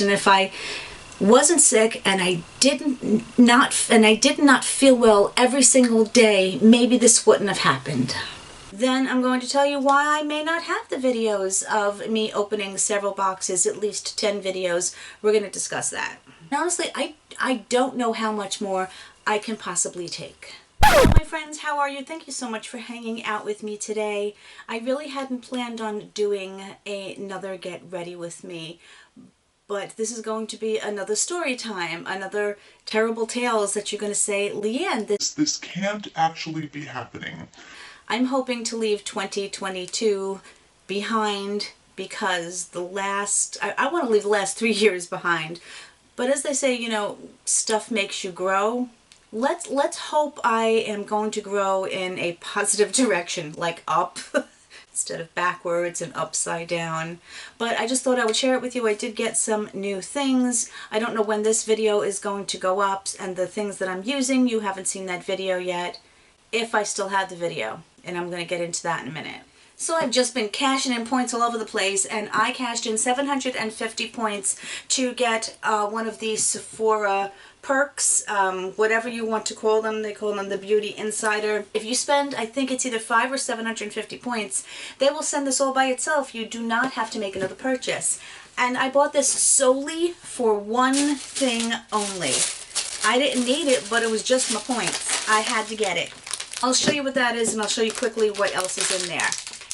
And if I wasn't sick and I did not feel well every single day, maybe this wouldn't have happened. Then I'm going to tell you why I may not have the videos of me opening several boxes, at least 10 videos. We're going to discuss that. And honestly, I don't know how much more I can possibly take. Hello my friends, how are you? Thank you so much for hanging out with me today. I really hadn't planned on doing another Get Ready With Me, but this is going to be another story time, another terrible tales that you're going to say, Leann, this can't actually be happening. I'm hoping to leave 2022 behind because I want to leave the last 3 years behind. But as they say, you know, stuff makes you grow. Let's hope I am going to grow in a positive direction, like up instead of backwards and upside down. But I just thought I would share it with you. I did get some new things. I don't know when this video is going to go up, and the things that I'm using, you haven't seen that video yet, if I still have the video, and I'm going to get into that in a minute. So I've just been cashing in points all over the place, and I cashed in 750 points to get one of these Sephora perks, whatever you want to call them. They call them the Beauty Insider. If you spend, I think it's either 5 or 750 points, they will send this all by itself. You do not have to make another purchase. And I bought this solely for one thing only. I didn't need it, but it was just my points. I had to get it. I'll show you what that is, and I'll show you quickly what else is in there.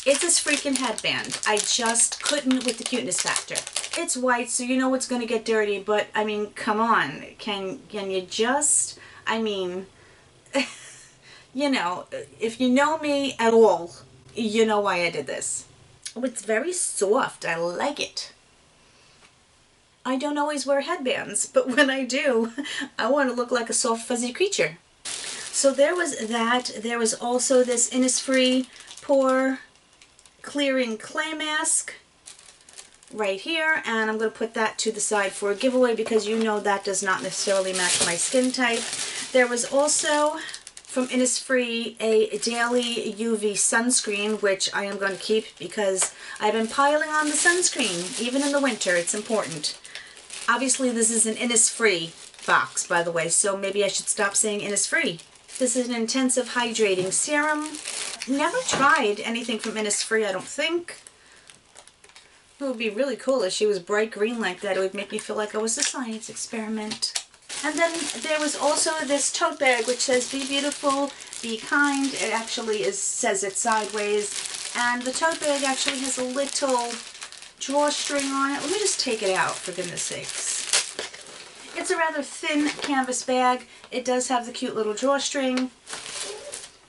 It's this freaking headband. I just couldn't with the cuteness factor. It's white, so you know it's going to get dirty, but, I mean, come on. Can you just, I mean, you know, if you know me at all, you know why I did this. Oh, it's very soft. I like it. I don't always wear headbands, but when I do, I want to look like a soft, fuzzy creature. So there was that. There was also this Innisfree Pore Clearing Clay Mask right here, and I'm going to put that to the side for a giveaway because you know that does not necessarily match my skin type. There was also from Innisfree a daily UV sunscreen, which I am going to keep because I've been piling on the sunscreen. Even in the winter, it's important. Obviously, this is an Innisfree box, by the way, so maybe I should stop saying Innisfree. This is an intensive hydrating serum. Never tried anything from Innisfree, I don't think. It would be really cool if she was bright green like that. It would make me feel like I was a science experiment. And then there was also this tote bag which says, be beautiful, be kind. It actually says it sideways. And the tote bag actually has a little drawstring on it. Let me just take it out, for goodness sakes. It's a rather thin canvas bag. It does have the cute little drawstring.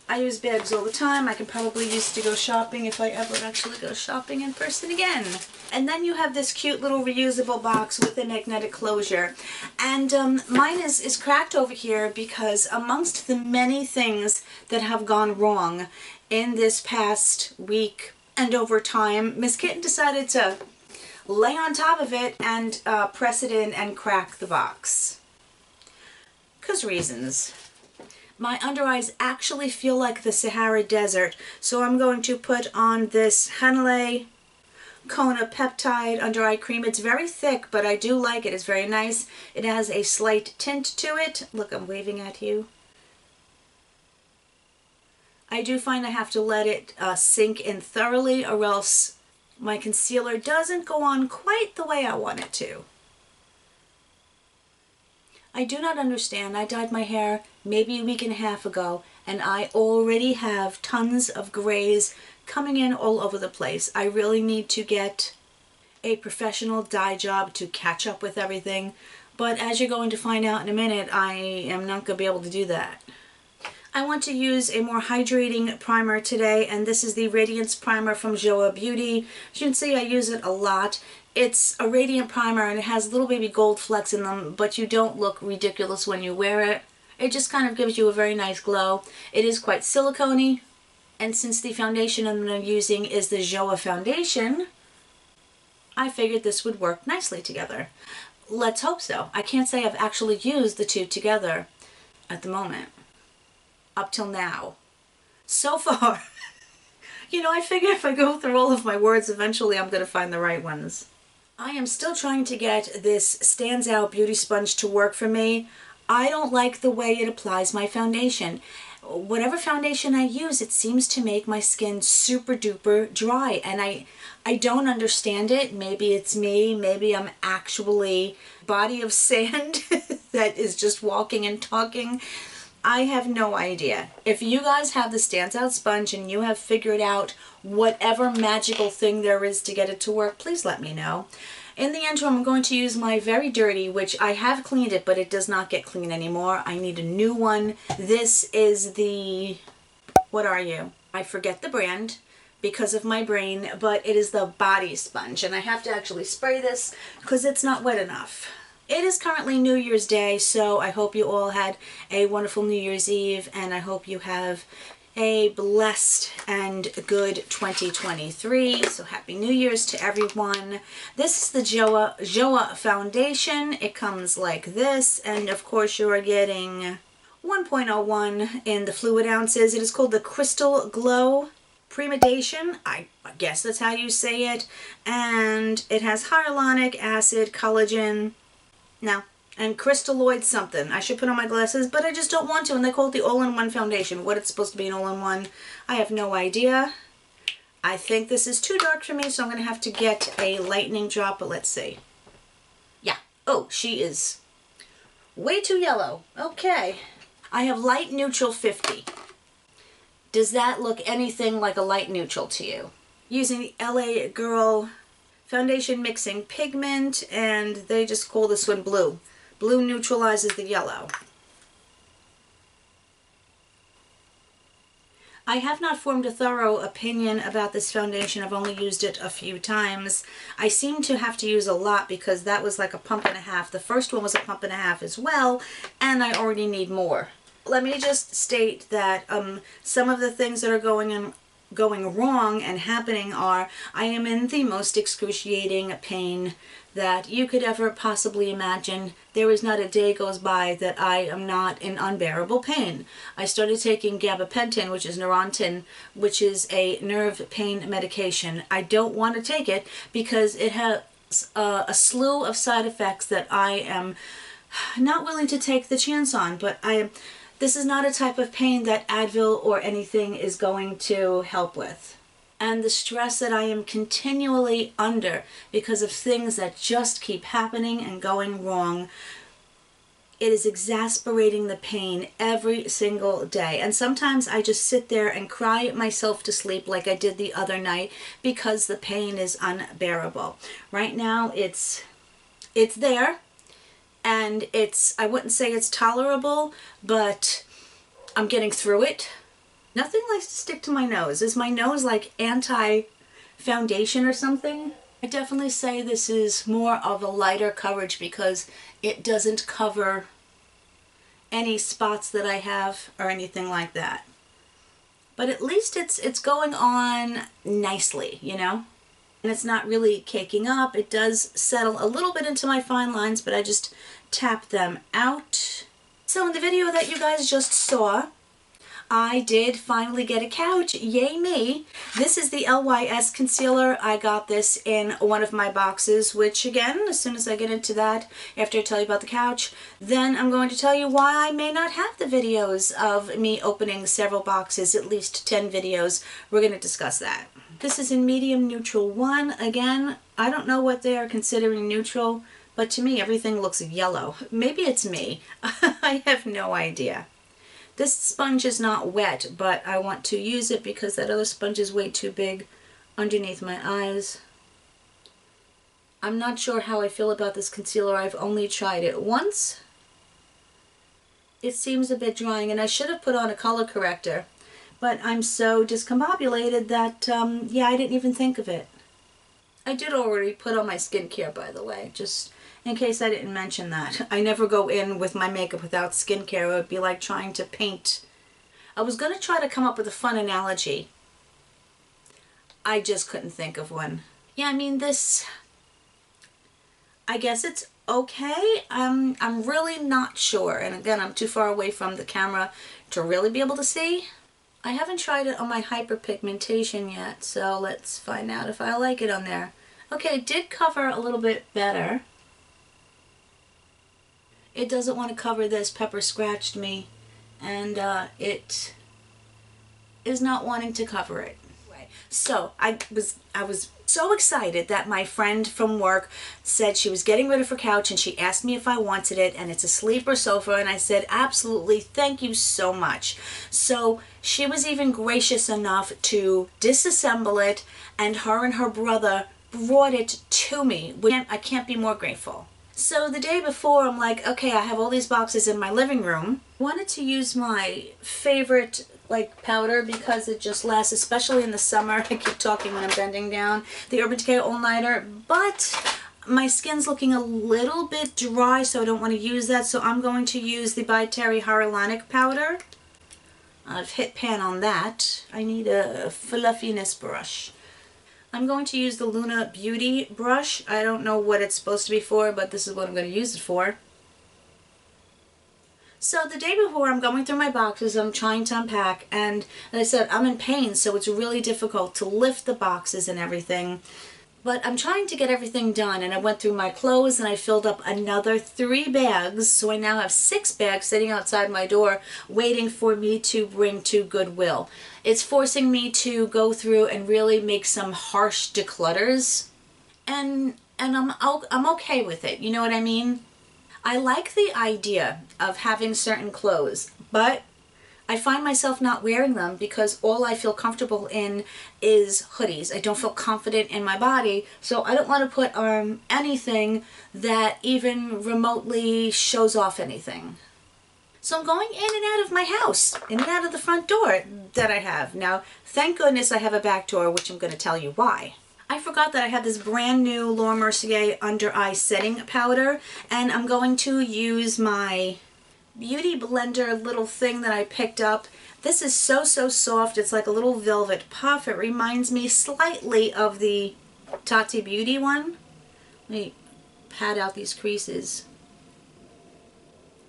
I use bags all the time. I can probably use it to go shopping if I ever actually go shopping in person again. And then you have this cute little reusable box with a magnetic closure. And mine is cracked over here because amongst the many things that have gone wrong in this past week and over time, Miss Kitten decided to lay on top of it and press it in and crack the box. 'Cause reasons. My under eyes actually feel like the Sahara Desert, so I'm going to put on this Hanley Kona Peptide under eye cream. It's very thick, but I do like it. It's very nice. It has a slight tint to it. Look, I'm waving at you. I do find I have to let it sink in thoroughly, or else my concealer doesn't go on quite the way I want it to. I do not understand. I dyed my hair maybe a week and a half ago, and I already have tons of grays coming in all over the place. I really need to get a professional dye job to catch up with everything, but as you're going to find out in a minute, I am not going to be able to do that. I want to use a more hydrating primer today, and this is the Radiance Primer from Joa Beauty. As you can see, I use it a lot. It's a radiant primer, and it has little baby gold flecks in them, but you don't look ridiculous when you wear it. It just kind of gives you a very nice glow. It is quite silicone-y, and since the foundation I'm using is the Joa foundation, I figured this would work nicely together. Let's hope so. I can't say I've actually used the two together at the moment. Up till now. So far. You know, I figure if I go through all of my words, eventually I'm going to find the right ones. I am still trying to get this Stands Out Beauty Sponge to work for me. I don't like the way it applies my foundation. Whatever foundation I use, it seems to make my skin super duper dry, and I don't understand it. Maybe it's me, maybe I'm actually a body of sand that is just walking and talking. I have no idea. If you guys have the Stands Out sponge and you have figured out whatever magical thing there is to get it to work, please let me know. In the interim, I'm going to use my Very Dirty, which I have cleaned it, but it does not get clean anymore. I need a new one. This is the, what are you? I forget the brand because of my brain, but it is the body sponge, and I have to actually spray this because it's not wet enough. It is currently New Year's Day, so I hope you all had a wonderful New Year's Eve, and I hope you have a blessed and good 2023. So happy New Year's to everyone. This is the Joa foundation. It comes like this, and of course you are getting 1.01 in the fluid ounces. It is called the Crystal Glow Premedation. I guess that's how you say it. And it has hyaluronic acid, collagen, and crystalloid something. I should put on my glasses, but I just don't want to, and they call it the all-in-one foundation. What it's supposed to be an all-in-one, I have no idea. I think this is too dark for me, so I'm going to have to get a lightening drop, but let's see. Yeah. Oh, she is way too yellow. Okay. I have light neutral 50. Does that look anything like a light neutral to you? Using the LA Girl foundation mixing pigment, and they just call this one blue. Blue neutralizes the yellow. I have not formed a thorough opinion about this foundation. I've only used it a few times. I seem to have to use a lot because that was like a pump and a half. The first one was a pump and a half as well, and I already need more. Let me just state that some of the things that are going wrong and happening are, I am in the most excruciating pain that you could ever possibly imagine. There is not a day goes by that I am not in unbearable pain. I started taking gabapentin, which is Neurontin, which is a nerve pain medication. I don't want to take it because it has a slew of side effects that I am not willing to take the chance on, but this is not a type of pain that Advil or anything is going to help with. And the stress that I am continually under because of things that just keep happening and going wrong, it is exasperating the pain every single day. And sometimes I just sit there and cry myself to sleep like I did the other night because the pain is unbearable. Right now it's there. And I wouldn't say it's tolerable, but I'm getting through it. Nothing likes to stick to my nose. Is my nose like anti-foundation or something? I definitely say this is more of a lighter coverage because it doesn't cover any spots that I have or anything like that. But at least it's going on nicely, you know? And it's not really caking up. It does settle a little bit into my fine lines, but I just tap them out. So in the video that you guys just saw, I did finally get a couch. Yay me. This is the LYS concealer. I got this in one of my boxes, which again, as soon as I get into that, after I tell you about the couch, then I'm going to tell you why I may not have the videos of me opening several boxes, at least 10 videos. We're going to discuss that. This is in medium neutral 1. Again, I don't know what they are considering neutral, but to me everything looks yellow. Maybe it's me. I have no idea. This sponge is not wet, but I want to use it because that other sponge is way too big underneath my eyes. I'm not sure how I feel about this concealer. I've only tried it once. It seems a bit drying, and I should have put on a color corrector. But I'm so discombobulated that, yeah, I didn't even think of it. I did already put on my skincare, by the way, just in case I didn't mention that. I never go in with my makeup without skincare. It would be like trying to paint. I was going to try to come up with a fun analogy. I just couldn't think of one. Yeah, I mean, this, I guess it's okay. I'm really not sure. And again, I'm too far away from the camera to really be able to see. I haven't tried it on my hyperpigmentation yet, so let's find out if I like it on there. Okay, it did cover a little bit better. It doesn't want to cover this. Pepper scratched me, and it is not wanting to cover it. So I was so excited that my friend from work said she was getting rid of her couch, and she asked me if I wanted it, and it's a sleeper sofa, and I said absolutely, thank you so much. So she was even gracious enough to disassemble it, and her brother brought it to me. I can't be more grateful. So the day before, I'm like, okay, I have all these boxes in my living room. I wanted to use my favorite powder because it just lasts, especially in the summer. I keep talking when I'm bending down. The Urban Decay All Nighter, but my skin's looking a little bit dry, so I don't want to use that. So I'm going to use the By Terry Hyaluronic powder. I've hit pan on that. I need a fluffiness brush. I'm going to use the Luna Beauty brush. I don't know what it's supposed to be for, but this is what I'm going to use it for. So the day before, I'm going through my boxes, I'm trying to unpack, and as I said, I'm in pain, so it's really difficult to lift the boxes and everything. But I'm trying to get everything done, and I went through my clothes and I filled up another 3 bags, so I now have 6 bags sitting outside my door waiting for me to bring to Goodwill. It's forcing me to go through and really make some harsh declutters, and I'm okay with it, you know what I mean? I like the idea of having certain clothes, but I find myself not wearing them because all I feel comfortable in is hoodies. I don't feel confident in my body, so I don't want to put on anything that even remotely shows off anything. So I'm going in and out of my house, in and out of the front door that I have. Now, thank goodness I have a back door, which I'm going to tell you why. I forgot that I had this brand new Laura Mercier under eye setting powder, and I'm going to use my Beauty Blender little thing that I picked up. This is so soft. It's like a little velvet puff. It reminds me slightly of the Tati Beauty one. Let me pat out these creases.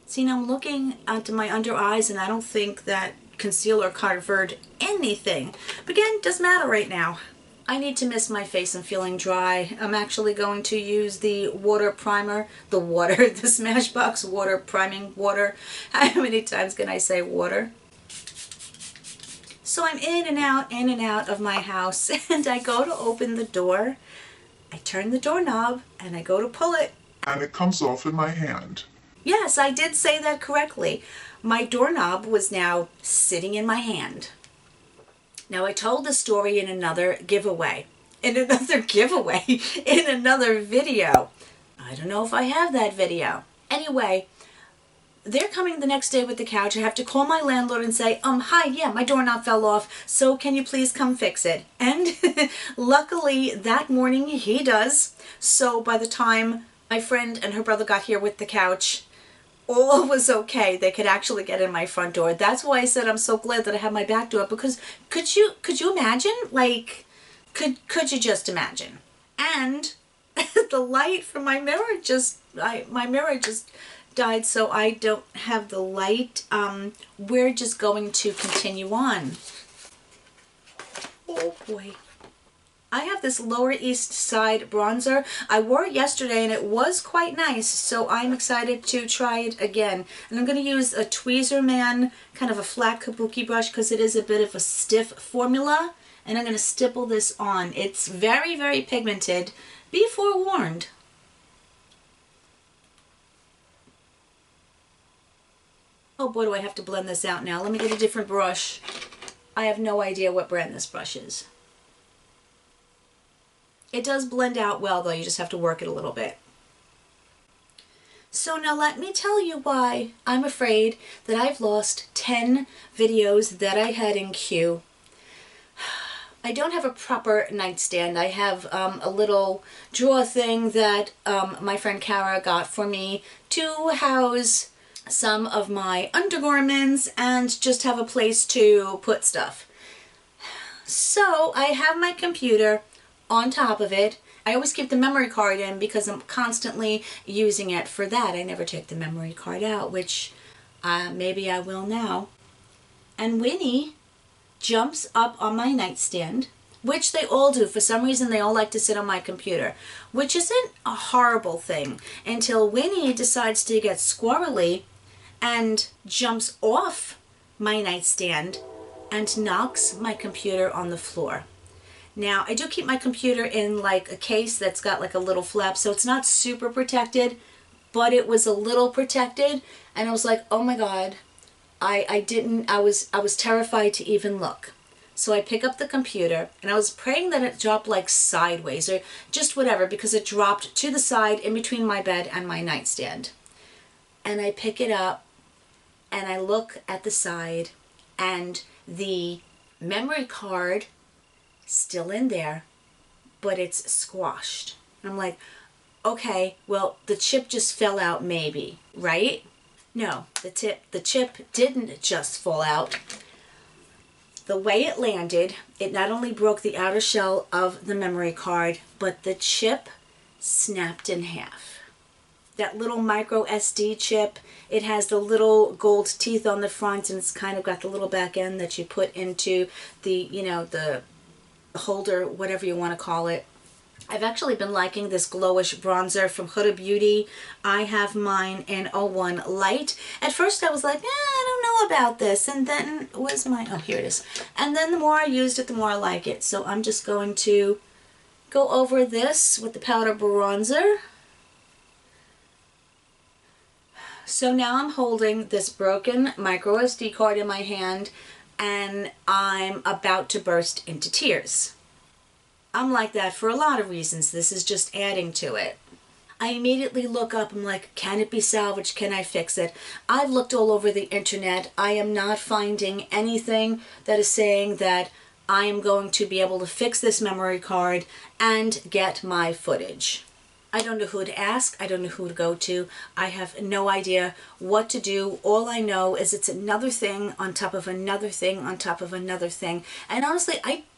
See, now I'm looking onto my under eyes, and I don't think that concealer covered anything. But again, doesn't matter right now. I need to mist my face. I'm feeling dry. I'm actually going to use the water primer, the Smashbox water priming water. How many times can I say water? So I'm in and out of my house, and I go to open the door. I turn the doorknob, and I go to pull it. And it comes off in my hand. Yes, I did say that correctly. My doorknob was now sitting in my hand. Now, I told the story in another giveaway. In another video. I don't know if I have that video. Anyway, they're coming the next day with the couch. I have to call my landlord and say, hi, yeah, my doorknob fell off, so can you please come fix it? And luckily, that morning he does. So by the time my friend and her brother got here with the couch, all was okay. They could actually get in my front door. That's why I said I'm so glad that I have my back door, because could you imagine? Could you just imagine? And the light from my mirror my mirror just died, so I don't have the light. We're just going to continue on. Oh boy. I have this Lower East Side bronzer. I wore it yesterday and it was quite nice, so I'm excited to try it again. And I'm going to use a Tweezerman, kind of a flat kabuki brush, because it is a bit of a stiff formula. And I'm going to stipple this on. It's very pigmented. Be forewarned. Oh boy, do I have to blend this out now. Let me get a different brush. I have no idea what brand this brush is. It does blend out well, though. You just have to work it a little bit. So now let me tell you why I'm afraid that I've lost 10 videos that I had in queue. I don't have a proper nightstand. I have a little drawer thing that my friend Kara got for me to house some of my undergarments and just have a place to put stuff. So I have my computer on top of it. I always keep the memory card in because I'm constantly using it for that. I never take the memory card out, which maybe I will now. And Winnie jumps up on my nightstand which they all do. For some reason, they all like to sit on my computer, which isn't a horrible thing until Winnie decides to get squirrely and jumps off my nightstand and knocks my computer on the floor. Now, I do keep my computer in like a case that's got like a little flap, so it's not super protected, but it was a little protected, and I was like, oh my God, I was terrified to even look. So I pick up the computer, and I was praying that it dropped like sideways or just whatever, because it dropped to the side in between my bed and my nightstand. And I pick it up, and I look at the side, and the memory card still in there, but it's squashed. I'm like, okay, well, the chip just fell out maybe, right? No, the chip didn't just fall out. The way it landed, it not only broke the outer shell of the memory card, but the chip snapped in half. That little micro SD chip, it has the little gold teeth on the front, and it's kind of got the little back end that you put into the, the holder, whatever you want to call it. I've actually been liking this glowish bronzer from Huda Beauty. I have mine in 01 Light. At first I was like, I don't know about this. And then, where's my, oh, here it is. And then the more I used it, the more I like it. So I'm just going to go over this with the powder bronzer. So now I'm holding this broken micro SD card in my hand, and I'm about to burst into tears. I'm like that for a lot of reasons. This is just adding to it. I immediately look up. I'm like, can it be salvaged? Can I fix it? I've looked all over the internet. I am not finding anything that is saying that I am going to be able to fix this memory card and get my footage. I don't know who to ask. I don't know who to go to. I have no idea what to do. All I know is it's another thing on top of another thing on top of another thing. And honestly,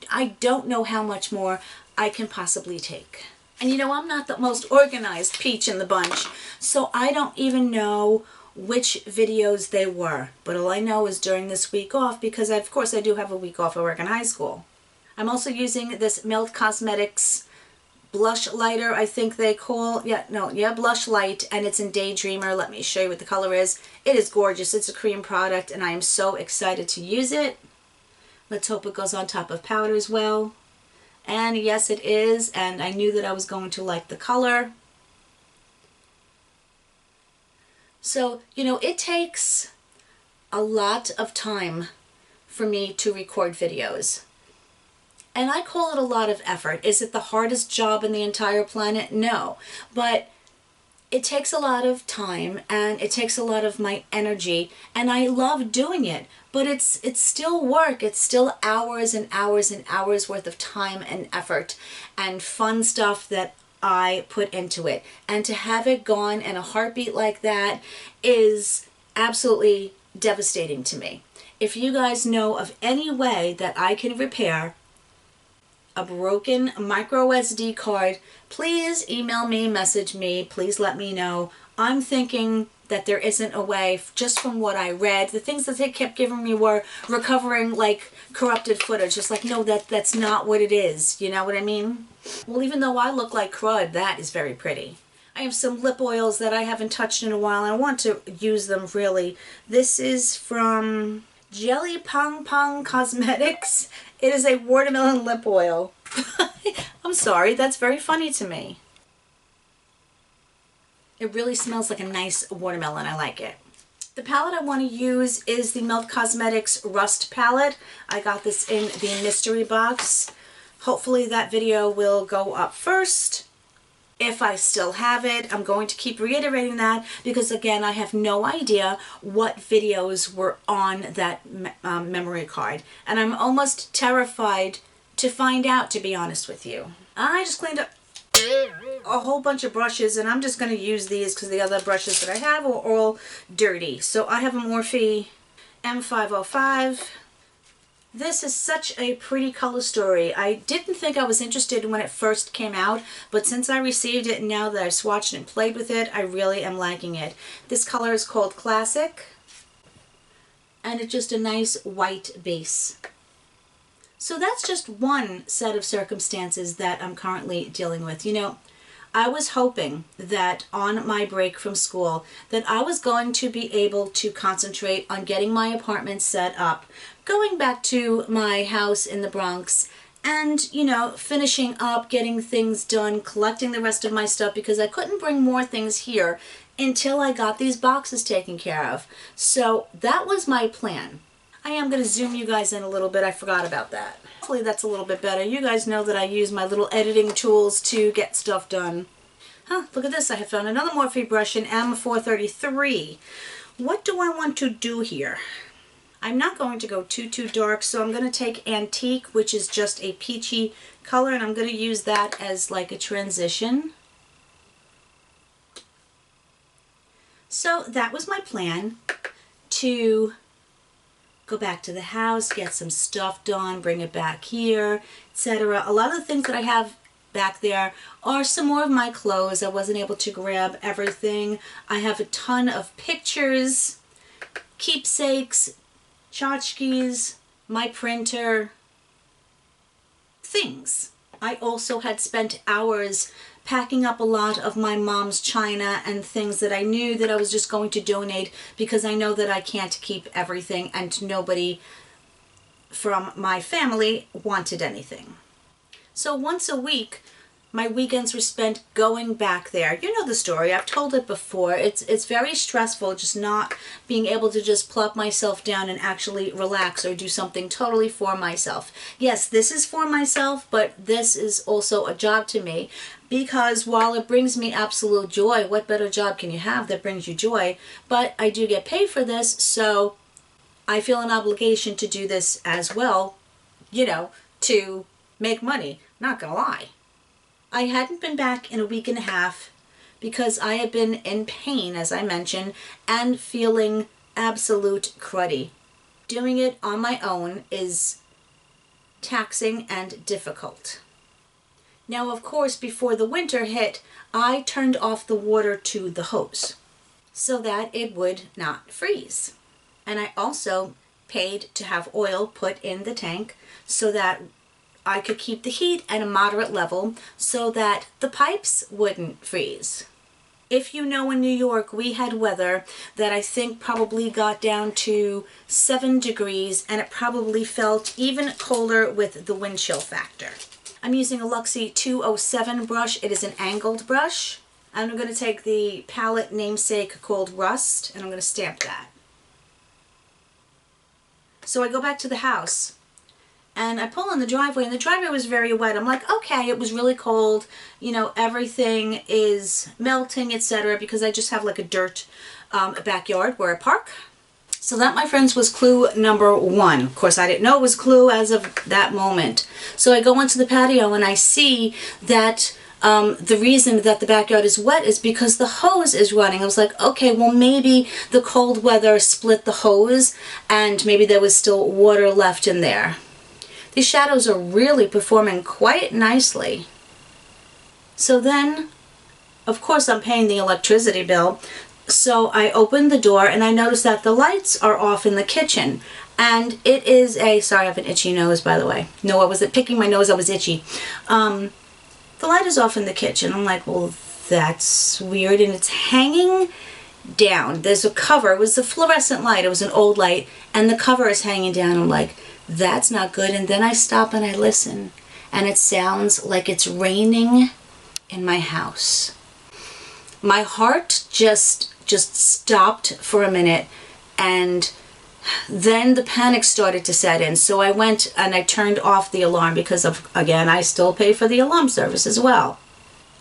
I don't know how much more I can possibly take. And I'm not the most organized peach in the bunch, so I don't even know which videos they were. But all I know is during this week off, because of course I do have a week off. I work in high school. I'm also using this Melt Cosmetics blush lighter, I think they call, blush light, and it's in Daydreamer. Let me show you what the color is. It is gorgeous. It's a cream product, and I am so excited to use it. Let's hope it goes on top of powders well. And yes, it is, and I knew that I was going to like the color. So, it takes a lot of time for me to record videos. And I call it a lot of effort. Is it the hardest job in the entire planet? No. But it takes a lot of time, and it takes a lot of my energy, and I love doing it. But it's still work. It's still hours and hours and hours worth of time and effort and fun stuff that I put into it. And to have it gone in a heartbeat like that is absolutely devastating to me. If you guys know of any way that I can repair a broken micro SD card, please email me, message me, please let me know. I'm thinking that there isn't a way, just from what I read. The things that they kept giving me were recovering like corrupted footage. Just like, no, that's not what it is. You know what I mean? Well, even though I look like crud, that is very pretty. I have some lip oils that I haven't touched in a while, and I want to use them really. This is from Jelly Pong Pong Cosmetics. It is a watermelon lip oil. I'm sorry, that's very funny to me. It really smells like a nice watermelon. I like it. The palette I want to use is the Melt Cosmetics Rust palette. I got this in the mystery box. Hopefully that video will go up first. If I still have it, I'm going to keep reiterating that because, again, I have no idea what videos were on that memory card. And I'm almost terrified to find out, to be honest with you. I just cleaned up a whole bunch of brushes, and I'm just going to use these because the other brushes that I have are all dirty. So I have a Morphe M505. This is such a pretty color story. I didn't think I was interested when it first came out, but since I received it and now that I've swatched and played with it, I really am liking it. This color is called Classic, and it's just a nice white base. So that's just one set of circumstances that I'm currently dealing with. You know, I was hoping that on my break from school that I was going to be able to concentrate on getting my apartment set up, going back to my house in the Bronx, and, you know, finishing up, getting things done, collecting the rest of my stuff, because I couldn't bring more things here until I got these boxes taken care of. So that was my plan. I am going to zoom you guys in a little bit. I forgot about that. Hopefully that's a little bit better. You guys know that I use my little editing tools to get stuff done. Look at this. I have found another Morphe brush in M433. What do I want to do here? I'm not going to go too dark, so I'm going to take Antique, which is just a peachy color, and I'm going to use that as like a transition. So that was my plan, to go back to the house, get some stuff done, bring it back here, etc. A lot of the things that I have back there are some more of my clothes. I wasn't able to grab everything. I have a ton of pictures, keepsakes, tchotchkes, my printer, things. I also had spent hours packing up a lot of my mom's china and things that I knew that I was just going to donate, because I know that I can't keep everything and nobody from my family wanted anything. So once a week, my weekends were spent going back there. You know the story. I've told it before. It's very stressful just not being able to just plop myself down and actually relax or do something totally for myself. Yes, this is for myself, but this is also a job to me, because while it brings me absolute joy, what better job can you have that brings you joy? But I do get paid for this, so I feel an obligation to do this as well, you know, to make money. Not gonna lie. I hadn't been back in a week and a half because I had been in pain, as I mentioned, and feeling absolute cruddy. Doing it on my own is taxing and difficult. Now, of course, before the winter hit, I turned off the water to the hose so that it would not freeze. And I also paid to have oil put in the tank so that I could keep the heat at a moderate level so that the pipes wouldn't freeze. If you know, in New York, we had weather that I think probably got down to 7 degrees, and it probably felt even colder with the wind chill factor. I'm using a Luxie 207 brush. It is an angled brush. I'm going to take the palette namesake called Rust, and I'm going to stamp that. So I go back to the house, and I pull in the driveway, and the driveway was very wet. I'm like, okay, it was really cold. You know, everything is melting, etc., because I just have like a dirt backyard where I park. So that, my friends, was clue number 1. Of course, I didn't know it was clue as of that moment. So I go onto the patio and I see that the reason that the backyard is wet is because the hose is running. I was like, okay, well, maybe the cold weather split the hose and maybe there was still water left in there. These shadows are really performing quite nicely. So then, of course, I'm paying the electricity bill. So I opened the door and I noticed that the lights are off in the kitchen. And it is a, sorry, I have an itchy nose, by the way. No, I wasn't picking my nose, I was itchy. The light is off in the kitchen. I'm like, well, that's weird. And it's hanging down. There's a cover. It was a fluorescent light. It was an old light. And the cover is hanging down. I'm like, that's not good. And then I stop and I listen. And it sounds like it's raining in my house. My heart just stopped for a minute, and then the panic started to set in. So I went and I turned off the alarm because, of, again, I still pay for the alarm service as well.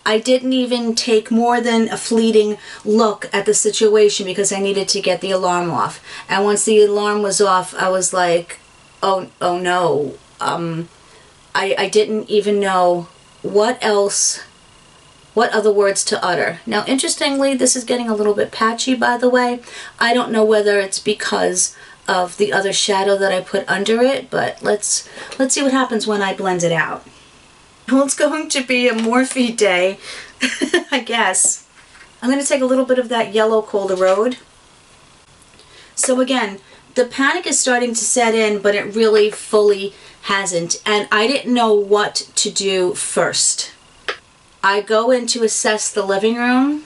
I didn't even take more than a fleeting look at the situation because I needed to get the alarm off. And once the alarm was off, I was like, oh no. I didn't even know what other words to utter. Now, interestingly, this is getting a little bit patchy, by the way. I don't know whether it's because of the other shadow that I put under it, but let's see what happens when I blend it out. Well, it's going to be a Morphe day, I guess. I'm going to take a little bit of that yellow called the Road. So again, The panic is starting to set in, but it really fully hasn't. And I didn't know what to do first. I go in to assess the living room,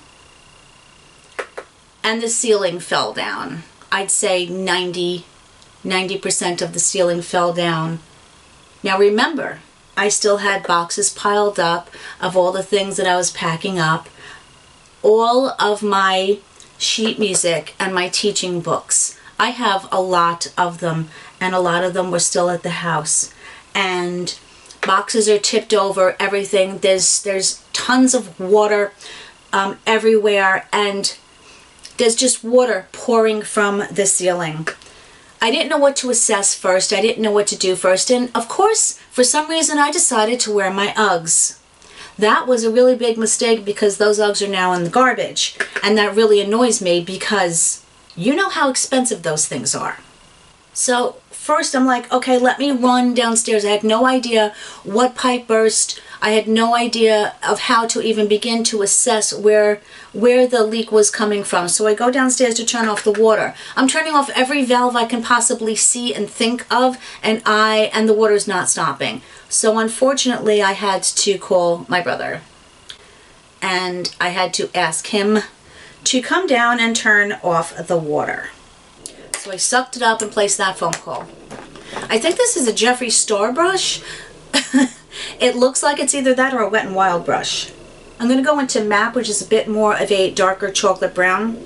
and the ceiling fell down. I'd say 90% of the ceiling fell down. Now remember, I still had boxes piled up of all the things that I was packing up, all of my sheet music and my teaching books. I have a lot of them, and a lot of them were still at the house. And boxes are tipped over, everything. There's tons of water everywhere, and there's just water pouring from the ceiling. I didn't know what to assess first. I didn't know what to do first. And of course, for some reason, I decided to wear my Uggs. That was a really big mistake because those Uggs are now in the garbage. And that really annoys me because you know how expensive those things are. So first I'm like, okay, let me run downstairs. I had no idea what pipe burst. I had no idea of how to even begin to assess where the leak was coming from. So I go downstairs to turn off the water. I'm turning off every valve I can possibly see and think of, and the water's not stopping. So unfortunately, I had to call my brother, and I had to ask him to come down and turn off the water. So I sucked it up and placed that phone call. I think this is a Jeffree Star brush. It looks like it's either that or a Wet n Wild brush. I'm going to go into MAP, which is a bit more of a darker chocolate brown.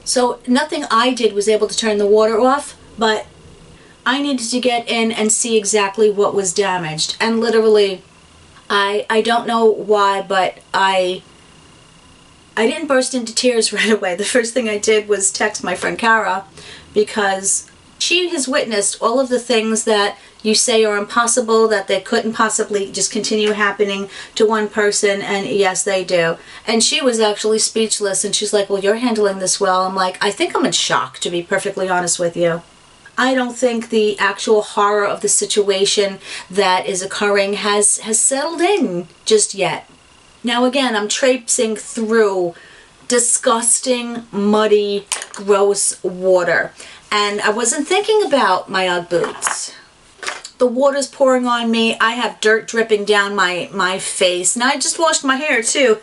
So nothing I did was able to turn the water off, but I needed to get in and see exactly what was damaged. And literally, I don't know why, but I didn't burst into tears right away. The first thing I did was text my friend Kara, because she has witnessed all of the things that you say are impossible, that they couldn't possibly just continue happening to one person, and yes, they do. And she was actually speechless, and she's like, well, you're handling this well. I'm like, I think I'm in shock, to be perfectly honest with you. I don't think the actual horror of the situation that is occurring has settled in just yet. Now again, I'm traipsing through disgusting, muddy, gross water. And I wasn't thinking about my Ugg boots. The water's pouring on me. I have dirt dripping down my face. And I just washed my hair too.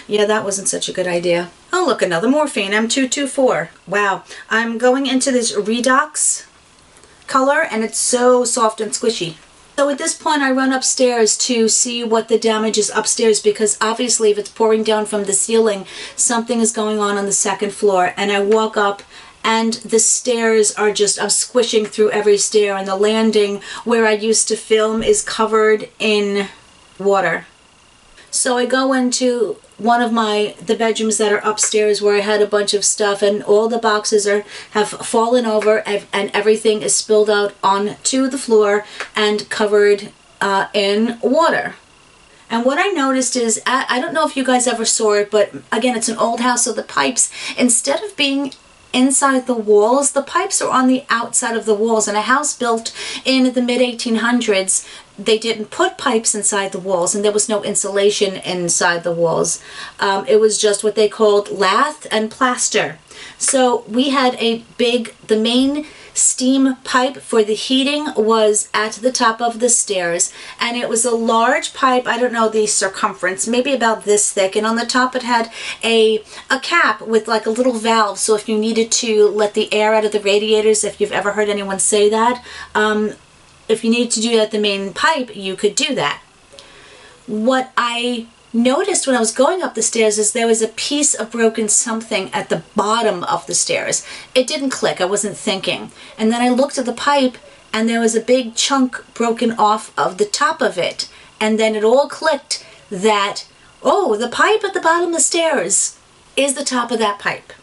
Yeah, that wasn't such a good idea. Oh look, another morphine, M224. Wow, I'm going into this Redox color, and it's so soft and squishy. So at this point I run upstairs to see what the damage is upstairs, because obviously if it's pouring down from the ceiling, something is going on the second floor. And I walk up, and the stairs are just, I'm squishing through every stair, and the landing where I used to film is covered in water. So I go into one of the bedrooms that are upstairs where I had a bunch of stuff, and all the boxes have fallen over, and everything is spilled out onto the floor and covered in water. And what I noticed is, I don't know if you guys ever saw it, but again, it's an old house, so the pipes, instead of being inside the walls, the pipes are on the outside of the walls. In a house built in the mid-1800s, they didn't put pipes inside the walls, and there was no insulation inside the walls. It was just what they called lath and plaster. So we had the main steam pipe for the heating was at the top of the stairs, and it was a large pipe, I don't know the circumference, maybe about this thick, and on the top it had a cap with like a little valve, so if you needed to let the air out of the radiators, if you've ever heard anyone say that, if you needed to do that at the main pipe, you could do that. What I noticed when I was going up the stairs is there was a piece of broken something at the bottom of the stairs. It didn't click, I wasn't thinking. And then I looked at the pipe, and there was a big chunk broken off of the top of it. And then it all clicked that, oh, the pipe at the bottom of the stairs is the top of that pipe.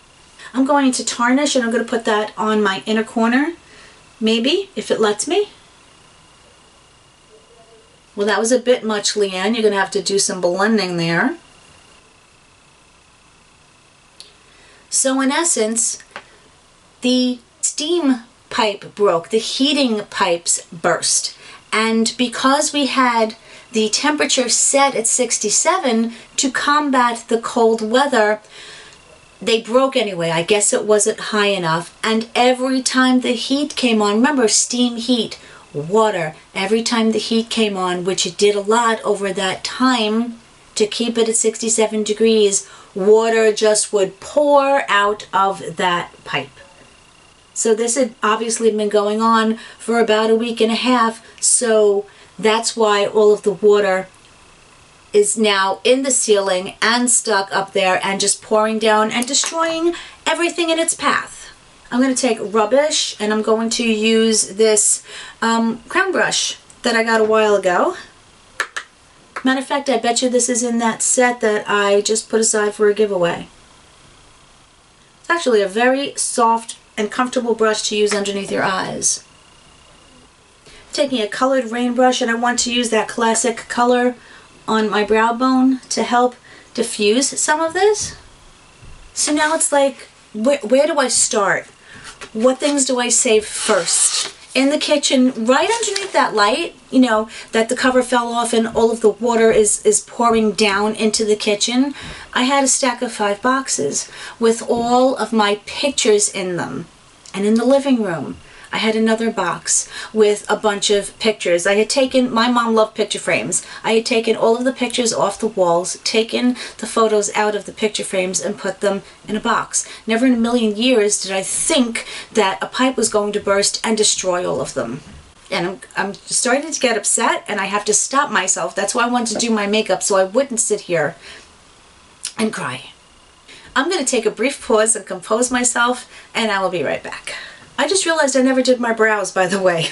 I'm going to tarnish, and I'm going to put that on my inner corner, maybe, if it lets me. Well, that was a bit much, Leann. You're going to have to do some blending there. So in essence, the steam pipe broke, the heating pipes burst. And because we had the temperature set at 67 to combat the cold weather, they broke anyway. I guess it wasn't high enough. And every time the heat came on, remember steam heat, water, every time the heat came on, which it did a lot over that time to keep it at 67 degrees, water just would pour out of that pipe. So this had obviously been going on for about a week and a half, so that's why all of the water is now in the ceiling and stuck up there and just pouring down and destroying everything in its path. I'm going to take rubbish and I'm going to use this crown brush that I got a while ago. Matter of fact, I bet you this is in that set that I just put aside for a giveaway. It's actually a very soft and comfortable brush to use underneath your eyes. Taking a colored rain brush, and I want to use that classic color on my brow bone to help diffuse some of this. So now it's like, where do I start? What things do I save first? In the kitchen, right underneath that light, you know, that the cover fell off and all of the water is pouring down into the kitchen, I had a stack of 5 boxes with all of my pictures in them. And in the living room, I had another box with a bunch of pictures. I had taken, my mom loved picture frames. I had taken all of the pictures off the walls, taken the photos out of the picture frames and put them in a box. Never in a million years did I think that a pipe was going to burst and destroy all of them. And I'm starting to get upset and I have to stop myself. That's why I wanted to do my makeup so I wouldn't sit here and cry. I'm going to take a brief pause and compose myself and I will be right back. I just realized I never did my brows, by the way.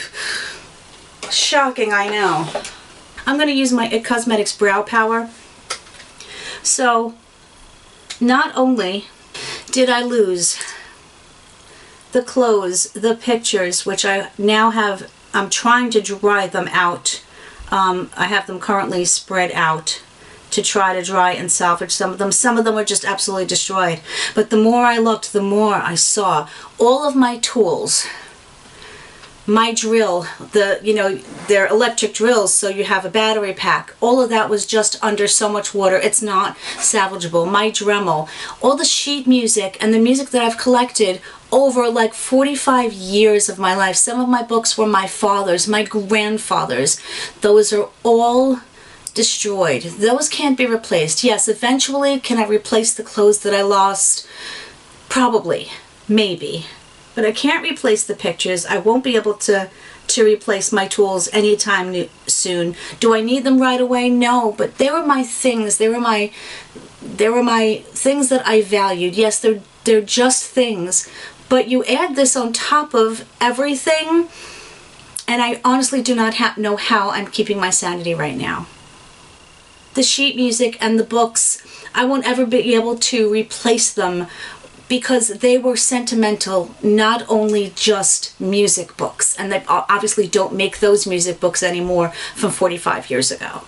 Shocking, I know. I'm going to use my IT Cosmetics Brow Power. So, not only did I lose the clothes, the pictures, which I now have, I'm trying to dry them out. I have them currently spread out to try to dry and salvage some of them. Some of them were just absolutely destroyed. But the more I looked, the more I saw all of my tools, my drill, they're electric drills, so you have a battery pack. All of that was just under so much water, it's not salvageable. My Dremel, all the sheet music and the music that I've collected over like 45 years of my life. Some of my books were my father's, my grandfather's. Those are all destroyed. Those can't be replaced. Yes, eventually, can I replace the clothes that I lost? Probably. Maybe. But I can't replace the pictures. I won't be able to replace my tools anytime soon. Do I need them right away? No, but they were my things. They were my things that I valued. Yes, they're just things. But you add this on top of everything, and I honestly do not know how I'm keeping my sanity right now. The sheet music and the books, I won't ever be able to replace them because they were sentimental, not only just music books. And they obviously don't make those music books anymore from 45 years ago.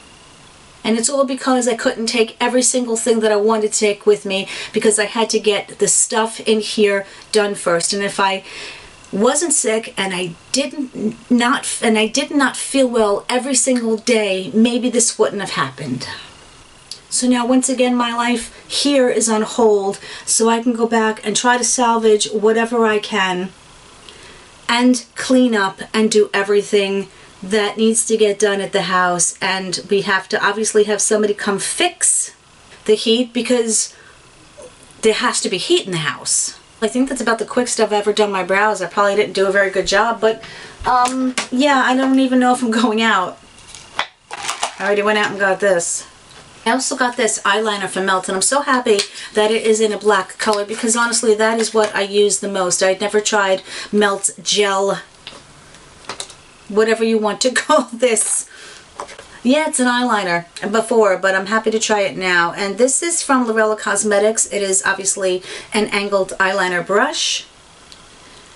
And it's all because I couldn't take every single thing that I wanted to take with me because I had to get the stuff in here done first. And if I wasn't sick and I did not feel well every single day, maybe this wouldn't have happened. So now once again my life here is on hold so I can go back and try to salvage whatever I can and clean up and do everything that needs to get done at the house. And we have to obviously have somebody come fix the heat because there has to be heat in the house. I think that's about the quickest I've ever done my brows. I probably didn't do a very good job, but yeah, I don't even know if I'm going out. I already went out and got this. I also got this eyeliner from Melt, and I'm so happy that it is in a black color because honestly that is what I use the most. I'd never tried Melt Gel, whatever you want to call this. Yeah, it's an eyeliner before, but I'm happy to try it now. And this is from L'Oreal Cosmetics. It is obviously an angled eyeliner brush.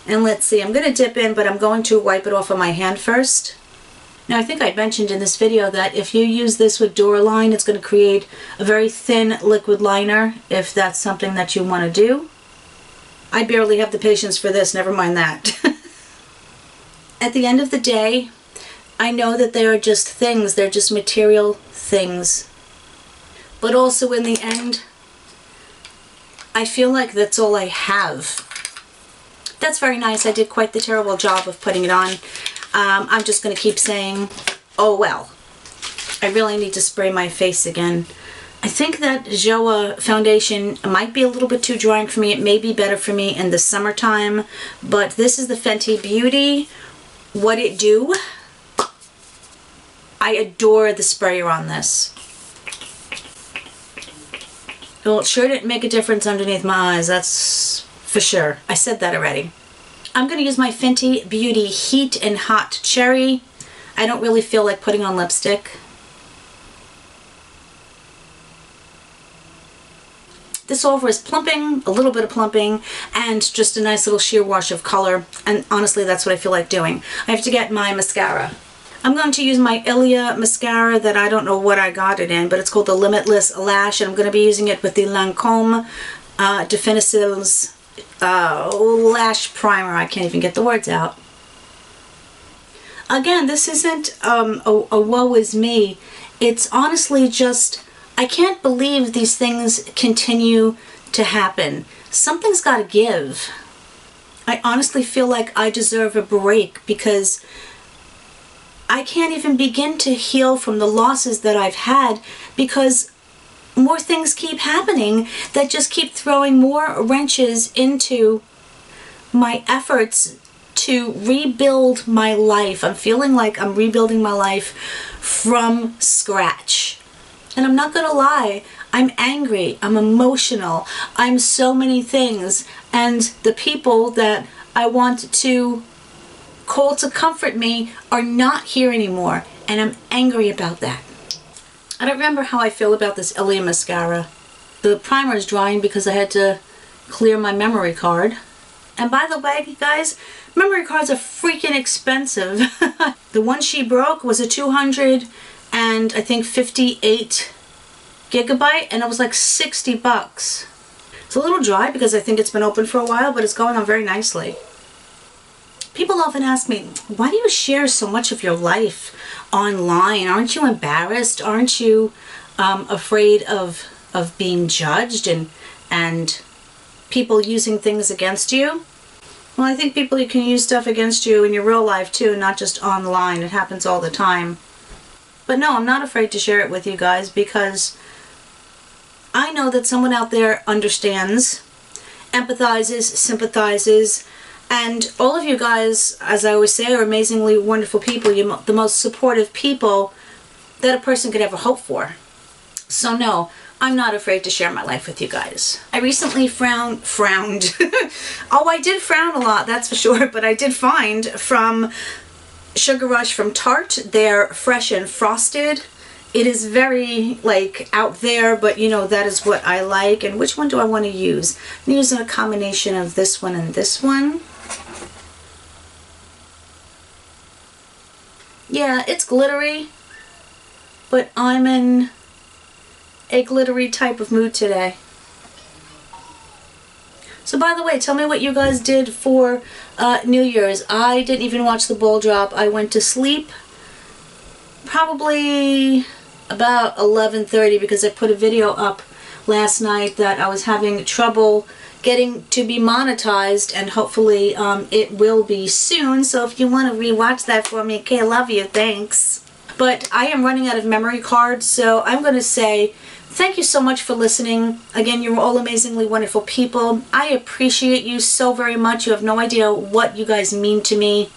And let's see, I'm going to dip in, but I'm going to wipe it off on my hand first. Now, I think I mentioned in this video that if you use this with Duraline, it's going to create a very thin liquid liner, if that's something that you want to do. I barely have the patience for this, never mind that. At the end of the day, I know that they are just things, they're just material things. But also in the end, I feel like that's all I have. That's very nice. I did quite the terrible job of putting it on. I'm just going to keep saying, oh well. I really need to spray my face again. I think that Joa foundation might be a little bit too drying for me. It may be better for me in the summertime, but this is the Fenty Beauty. What it do? I adore the sprayer on this. Well, it sure didn't make a difference underneath my eyes, that's for sure. I said that already. I'm going to use my Fenty Beauty Heat and Hot Cherry. I don't really feel like putting on lipstick. This over is plumping, a little bit of plumping, and just a nice little sheer wash of color. And honestly, that's what I feel like doing. I have to get my mascara. I'm going to use my Ilia mascara that I don't know what I got it in, but it's called the Limitless Lash, and I'm going to be using it with the Lancome Definitives Lash Primer. I can't even get the words out. Again, this isn't a woe is me. It's honestly just, I can't believe these things continue to happen. Something's got to give. I honestly feel like I deserve a break because I can't even begin to heal from the losses that I've had because more things keep happening that just keep throwing more wrenches into my efforts to rebuild my life. I'm feeling like I'm rebuilding my life from scratch. And I'm not gonna lie, I'm angry, I'm emotional, I'm so many things, and the people that I want to call to comfort me are not here anymore, and I'm angry about that. I don't remember how I feel about this Ilia mascara. The primer is drying because I had to clear my memory card. And by the way, guys, memory cards are freaking expensive. The one she broke was a 200 and I think 58 gigabyte, and it was like 60 bucks. It's a little dry because I think it's been open for a while, but it's going on very nicely. People often ask me, why do you share so much of your life online? Aren't you embarrassed? Aren't you afraid of being judged and people using things against you? Well, I think people can use stuff against you in your real life too, not just online. It happens all the time. But no, I'm not afraid to share it with you guys because I know that someone out there understands, empathizes, sympathizes, and all of you guys, as I always say, are amazingly wonderful people. You're the most supportive people that a person could ever hope for. So no, I'm not afraid to share my life with you guys. I recently frowned. Oh, I did frown a lot, that's for sure, but I did find from Sugar Rush from Tarte, they're fresh and frosted. It is very like out there, but you know, that is what I like. And which one do I want to use? I'm using a combination of this one and this one. Yeah, it's glittery, but I'm in a glittery type of mood today. So by the way, tell me what you guys did for New Year's. I didn't even watch the ball drop. I went to sleep probably about 11:30 because I put a video up last night that I was having trouble getting to be monetized, and hopefully it will be soon. So if you want to rewatch that for me, okay, I love you, thanks. But I am running out of memory cards, so I'm going to say thank you so much for listening. Again, you're all amazingly wonderful people. I appreciate you so very much. You have no idea what you guys mean to me.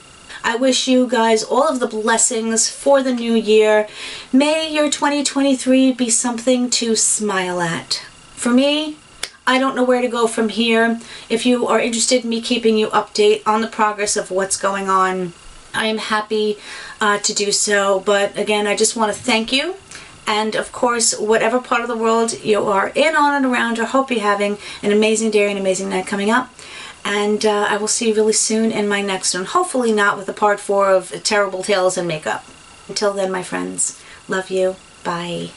I wish you guys all of the blessings for the new year. May your 2023 be something to smile at. For me, I don't know where to go from here. If you are interested in me keeping you update on the progress of what's going on, I am happy to do so. But again, I just want to thank you. And of course, whatever part of the world you are in, on, and around, I hope you're having an amazing day and amazing night coming up. And I will see you really soon in my next one. Hopefully not with a part 4 of Terrible Tales and Makeup. Until then, my friends, love you. Bye.